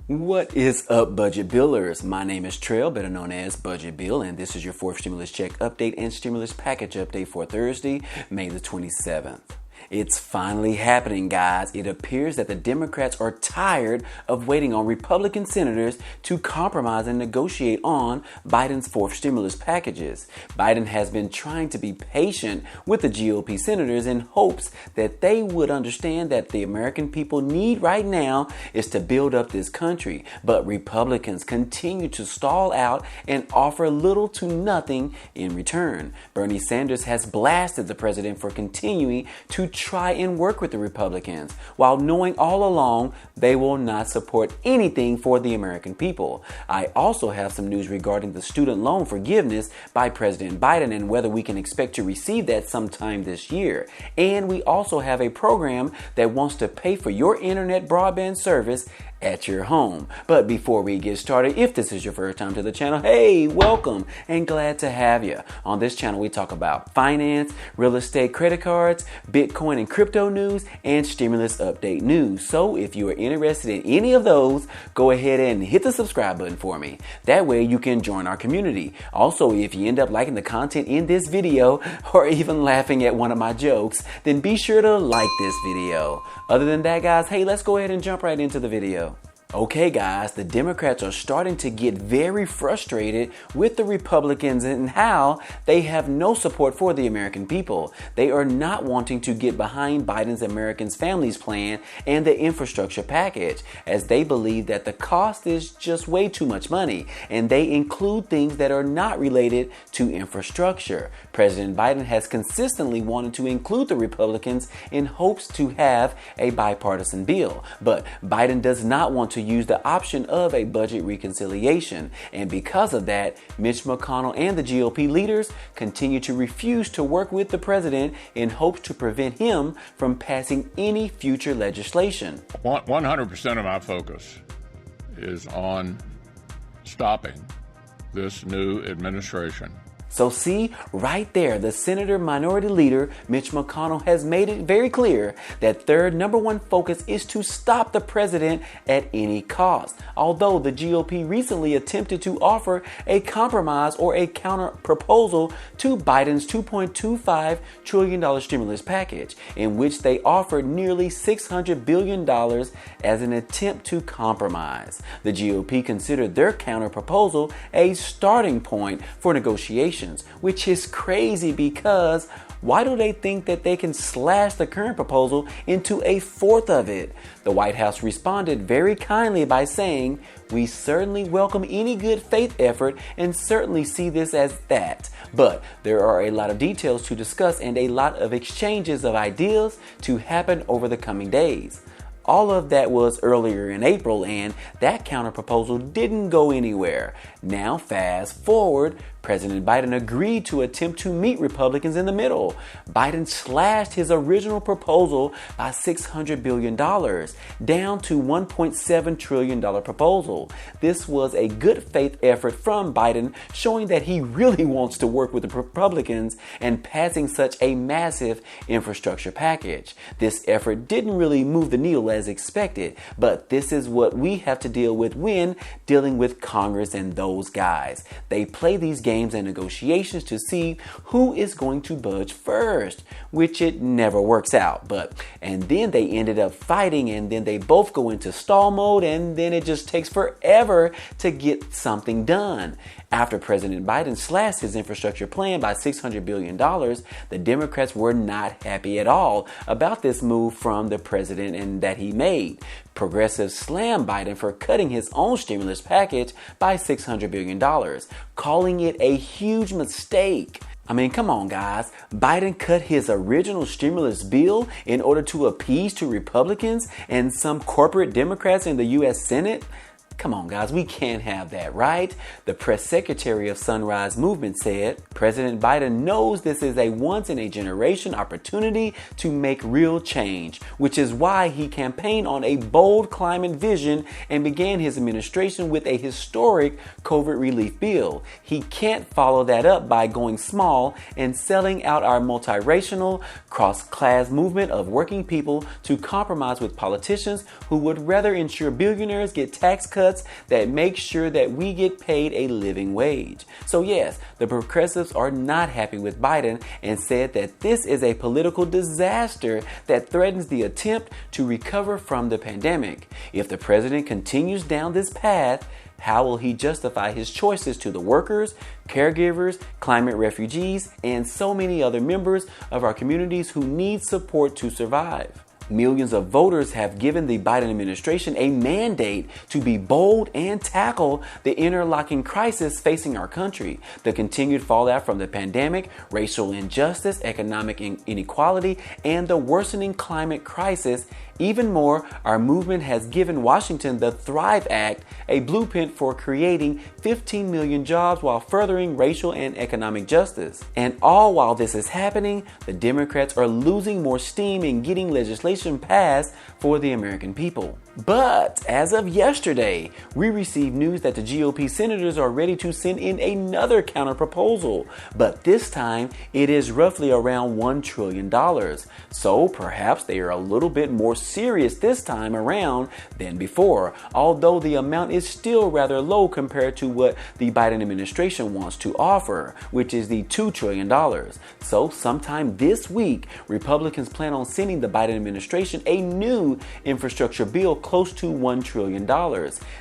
What is up, Budget Billers? My name is Trail, better known as Budget Bill, and this is your fourth stimulus check update and stimulus package update for Thursday, May the 27th. It's finally happening, guys. It appears that the Democrats are tired of waiting on Republican senators to compromise and negotiate on Biden's fourth stimulus packages. Biden has been trying to be patient with the GOP senators in hopes that they would understand that the American people need right now is to build up this country. But Republicans continue to stall out and offer little to nothing in return. Bernie Sanders has blasted the president for continuing to try and work with the Republicans, while knowing all along they will not support anything for the American people. I also have some news regarding the student loan forgiveness by President Biden and whether we can expect to receive that sometime this year. And we also have a program that wants to pay for your internet broadband service at your home. But before we get started, if this is your first time to the channel, hey, welcome and glad to have you. On this channel, we talk about finance, real estate, credit cards, Bitcoin and crypto news, and stimulus update news. So if you are interested in any of those, go ahead and hit the subscribe button for me. That way you can join our community. Also, if you end up liking the content in this video or even laughing at one of my jokes, then be sure to like this video. Other than that, guys, hey, let's go ahead and jump right into the video. Okay, guys, the Democrats are starting to get very frustrated with the Republicans and how they have no support for the American people. They are not wanting to get behind Biden's American Families Plan and the infrastructure package, as they believe that the cost is just way too much money, and they include things that are not related to infrastructure. President Biden has consistently wanted to include the Republicans in hopes to have a bipartisan bill, but Biden does not want to use the option of a budget reconciliation, and because of that, Mitch McConnell and the GOP leaders continue to refuse to work with the president in hopes to prevent him from passing any future legislation. 100% of my focus is on stopping this new administration. So see, right there, the Senator Minority Leader, Mitch McConnell, has made it very clear that their number one focus is to stop the president at any cost. Although the GOP recently attempted to offer a compromise or a counter proposal to Biden's $2.25 trillion stimulus package, in which they offered nearly $600 billion as an attempt to compromise. The GOP considered their counter proposal a starting point for negotiations, which is crazy because why do they think that they can slash the current proposal into a fourth of it? The White House responded very kindly by saying, "We certainly welcome any good faith effort and certainly see this as that. But there are a lot of details to discuss and a lot of exchanges of ideas to happen over the coming days." All of that was earlier in April, and that counterproposal didn't go anywhere. Now, fast forward, President Biden agreed to attempt to meet Republicans in the middle. Biden slashed his original proposal by $600 billion, down to $1.7 trillion proposal. This was a good faith effort from Biden, showing that he really wants to work with the Republicans and passing such a massive infrastructure package. This effort didn't really move the needle as expected, but this is what we have to deal with when dealing with Congress and those guys. They play these games and negotiations to see who is going to budge first, which it never works out. And then they ended up fighting, and then they both go into stall mode, and then it just takes forever to get something done. After President Biden slashed his infrastructure plan by $600 billion, the Democrats were not happy at all about this move from the president and that he made. Progressives slammed Biden for cutting his own stimulus package by $600 billion, calling it a huge mistake. I mean, come on, guys. Biden cut his original stimulus bill in order to appease to Republicans and some corporate Democrats in the U.S. Senate. Come on, guys, we can't have that, right? The press secretary of Sunrise Movement said, President Biden knows this is a once-in-a-generation opportunity to make real change, which is why he campaigned on a bold climate vision and began his administration with a historic COVID relief bill. He can't follow that up by going small and selling out our multiracial, cross-class movement of working people to compromise with politicians who would rather ensure billionaires get tax cuts that make sure that we get paid a living wage. So yes, the progressives are not happy with Biden and said that this is a political disaster that threatens the attempt to recover from the pandemic. If the president continues down this path, how will he justify his choices to the workers, caregivers, climate refugees, and so many other members of our communities who need support to survive? Millions of voters have given the Biden administration a mandate to be bold and tackle the interlocking crisis facing our country, the continued fallout from the pandemic, racial injustice, economic inequality, and the worsening climate crisis. Even more, our movement has given Washington the Thrive Act, a blueprint for creating 15 million jobs while furthering racial and economic justice. And all while this is happening, the Democrats are losing more steam in getting legislation passed for the American people. But as of yesterday, we received news that the GOP senators are ready to send in another counterproposal, but this time it is roughly around $1 trillion. So perhaps they are a little bit more serious this time around than before, although the amount is still rather low compared to what the Biden administration wants to offer, which is the $2 trillion. So sometime this week, Republicans plan on sending the Biden administration a new infrastructure bill close to $1 trillion.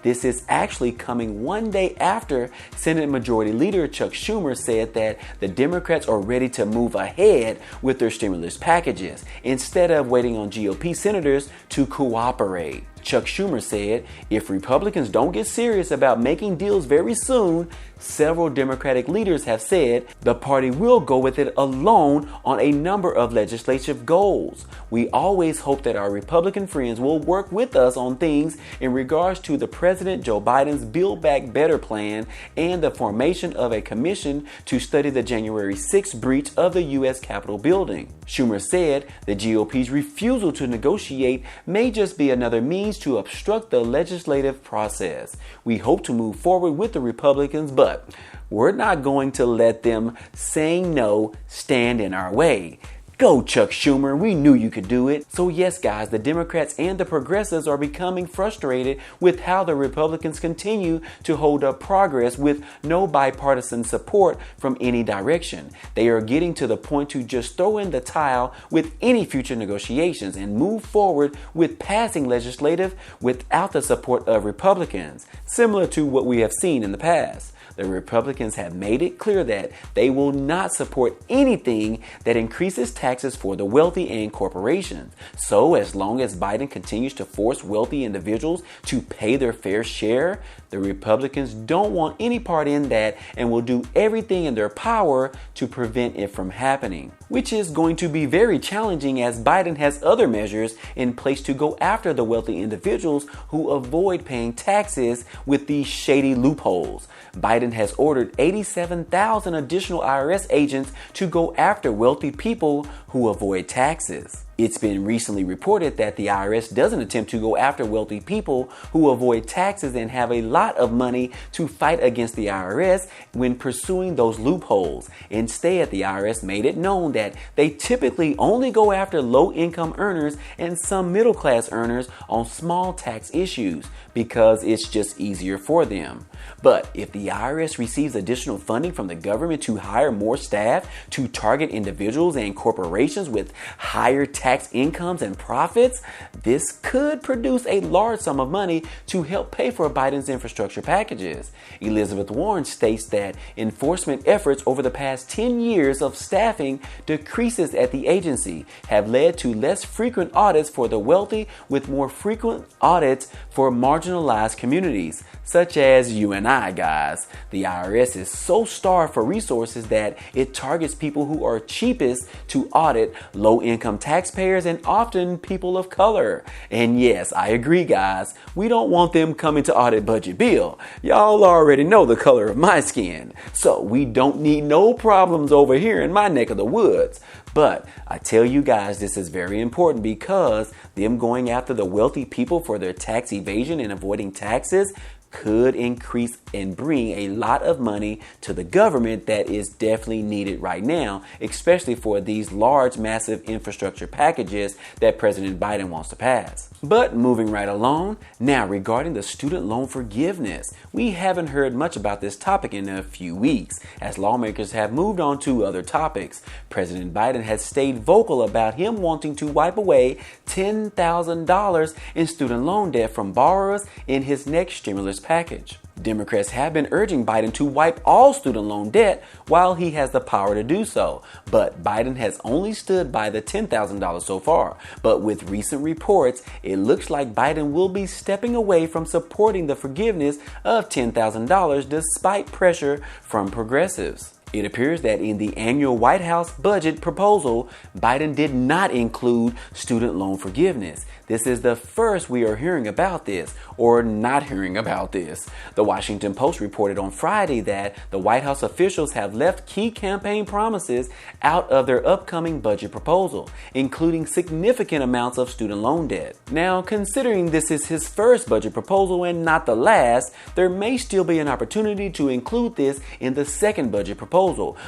This is actually coming one day after Senate Majority Leader Chuck Schumer said that the Democrats are ready to move ahead with their stimulus packages instead of waiting on GOP senators to cooperate. Chuck Schumer said, if Republicans don't get serious about making deals very soon, several Democratic leaders have said the party will go with it alone on a number of legislative goals. We always hope that our Republican friends will work with us on things in regards to the President Joe Biden's Build Back Better plan and the formation of a commission to study the January 6th breach of the U.S. Capitol building. Schumer said the GOP's refusal to negotiate may just be another means to obstruct the legislative process. We hope to move forward with the Republicans, but we're not going to let them saying no stand in our way. Go, Chuck Schumer. We knew you could do it. So yes, guys, the Democrats and the progressives are becoming frustrated with how the Republicans continue to hold up progress with no bipartisan support from any direction. They are getting to the point to just throw in the towel with any future negotiations and move forward with passing legislative without the support of Republicans, similar to what we have seen in the past. The Republicans have made it clear that they will not support anything that increases taxes for the wealthy and corporations. So as long as Biden continues to force wealthy individuals to pay their fair share, the Republicans don't want any part in that and will do everything in their power to prevent it from happening, which is going to be very challenging as Biden has other measures in place to go after the wealthy individuals who avoid paying taxes with these shady loopholes. Biden has ordered 87,000 additional IRS agents to go after wealthy people who avoid taxes. It's been recently reported that the IRS doesn't attempt to go after wealthy people who avoid taxes and have a lot of money to fight against the IRS when pursuing those loopholes. Instead, the IRS made it known that they typically only go after low-income earners and some middle-class earners on small tax issues because it's just easier for them. But if the IRS receives additional funding from the government to hire more staff to target individuals and corporations with higher tax incomes and profits, this could produce a large sum of money to help pay for Biden's infrastructure packages. Elizabeth Warren states that enforcement efforts over the past 10 years of staffing decreases at the agency have led to less frequent audits for the wealthy, with more frequent audits for marginalized communities, such as you and I, guys. The IRS is so starved for resources that it targets people who are cheapest to audit, low-income taxpayers taxpayers and often people of color. And yes, I agree, guys. We don't want them coming to audit Budget Bill. Y'all already know the color of my skin. So we don't need no problems over here in my neck of the woods. But I tell you guys, this is very important because them going after the wealthy people for their tax evasion and avoiding taxes could increase and bring a lot of money to the government that is definitely needed right now, especially for these large, massive infrastructure packages that President Biden wants to pass. But moving right along, now regarding the student loan forgiveness, we haven't heard much about this topic in a few weeks, as lawmakers have moved on to other topics. President Biden has stayed vocal about him wanting to wipe away $10,000 in student loan debt from borrowers in his next stimulus package. Democrats have been urging Biden to wipe all student loan debt while he has the power to do so, but Biden has only stood by the $10,000 so far. But with recent reports, it looks like Biden will be stepping away from supporting the forgiveness of $10,000 despite pressure from progressives. It appears that in the annual White House budget proposal, Biden did not include student loan forgiveness. This is the first we are hearing about this, or not hearing about this. The Washington Post reported on Friday that the White House officials have left key campaign promises out of their upcoming budget proposal, including significant amounts of student loan debt. Now, considering this is his first budget proposal and not the last, there may still be an opportunity to include this in the second budget proposal.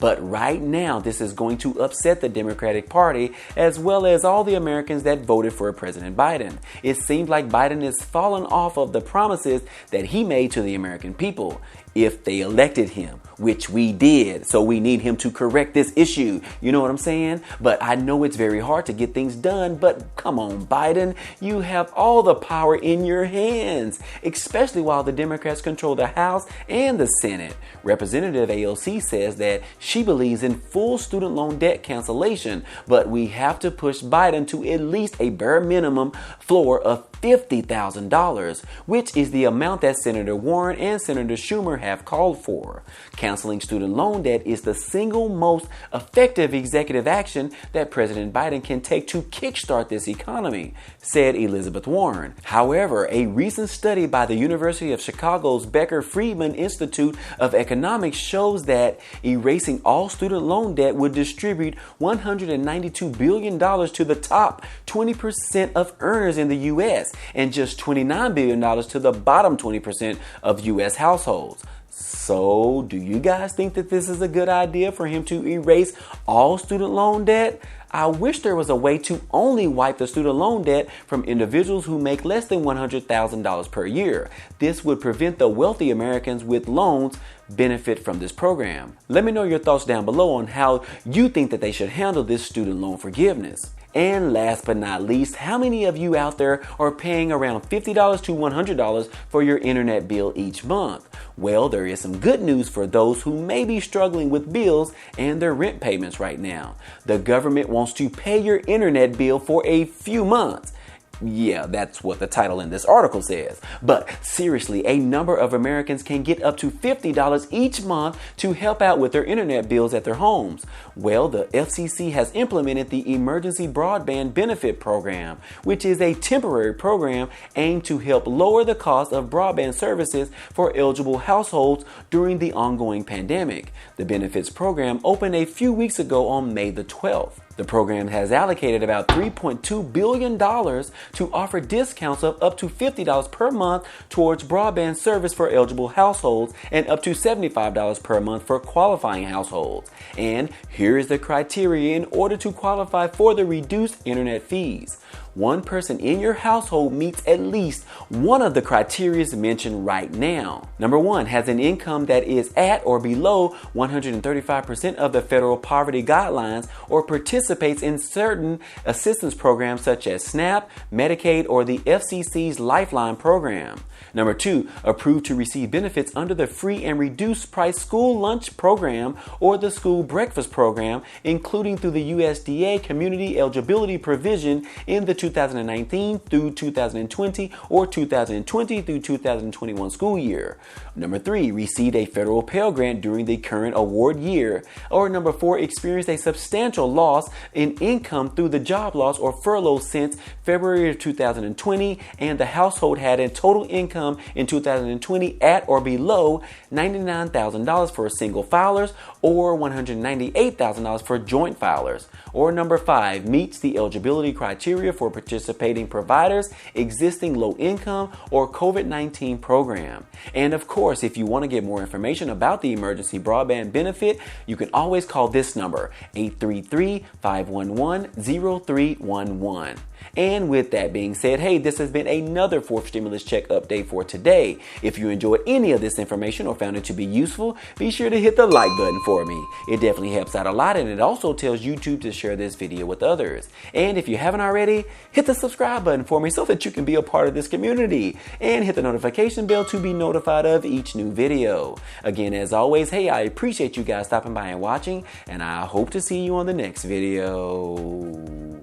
But right now, this is going to upset the Democratic Party as well as all the Americans that voted for President Biden. It seems like Biden is falling off of the promises that he made to the American people if they elected him, which we did. So we need him to correct this issue. You know what I'm saying? But I know it's very hard to get things done, but come on, Biden, you have all the power in your hands, especially while the Democrats control the House and the Senate. Representative AOC says that she believes in full student loan debt cancellation, but we have to push Biden to at least a bare minimum floor of $50,000, which is the amount that Senator Warren and Senator Schumer have called for. Canceling student loan debt is the single most effective executive action that President Biden can take to kickstart this economy, said Elizabeth Warren. However, a recent study by the University of Chicago's Becker-Friedman Institute of Economics shows that erasing all student loan debt would distribute $192 billion to the top 20% of earners in the U.S. and just $29 billion to the bottom 20% of U.S. households. So, do you guys think that this is a good idea for him to erase all student loan debt? I wish there was a way to only wipe the student loan debt from individuals who make less than $100,000 per year. This would prevent the wealthy Americans with loans benefit from this program. Let me know your thoughts down below on how you think that they should handle this student loan forgiveness. And last but not least, how many of you out there are paying around $50 to $100 for your internet bill each month? Well, there is some good news for those who may be struggling with bills and their rent payments right now. The government wants to pay your internet bill for a few months. Yeah, that's what the title in this article says. But seriously, a number of Americans can get up to $50 each month to help out with their internet bills at their homes. Well, the FCC has implemented the Emergency Broadband Benefit Program, which is a temporary program aimed to help lower the cost of broadband services for eligible households during the ongoing pandemic. The benefits program opened a few weeks ago on May the 12th. The program has allocated about $3.2 billion to offer discounts of up to $50 per month towards broadband service for eligible households and up to $75 per month for qualifying households. And here is the criteria in order to qualify for the reduced internet fees. One person in your household meets at least one of the criteria mentioned right now. Number one, has an income that is at or below 135% of the federal poverty guidelines or participates in certain assistance programs such as SNAP, Medicaid, or the FCC's Lifeline program. Number two, approved to receive benefits under the free and reduced price school lunch program or the school breakfast program, including through the USDA community eligibility provision in the 2019 through 2020 or 2020 through 2021 school year. Number 3, received a federal Pell Grant during the current award year. Or number 4, experienced a substantial loss in income through the job loss or furlough since February of 2020, and the household had a total income in 2020 at or below $99,000 for single filers or $198,000 for joint filers. Or number 5, meets the eligibility criteria for participating providers' existing low-income or COVID-19 program. And of course, if you want to get more information about the emergency broadband benefit, you can always call this number, 833-511-0311. And with that being said, hey, this has been another fourth stimulus check update for today. If you enjoyed any of this information or found it to be useful, be sure to hit the like button for me. It definitely helps out a lot, and it also tells YouTube to share this video with others. And if you haven't already, hit the subscribe button for me so that you can be a part of this community, and hit the notification bell to be notified of each new video. Again, as always, hey, I appreciate you guys stopping by and watching, and I hope to see you on the next video.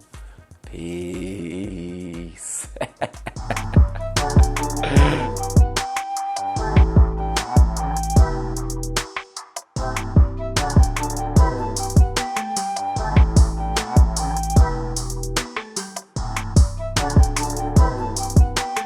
Peace.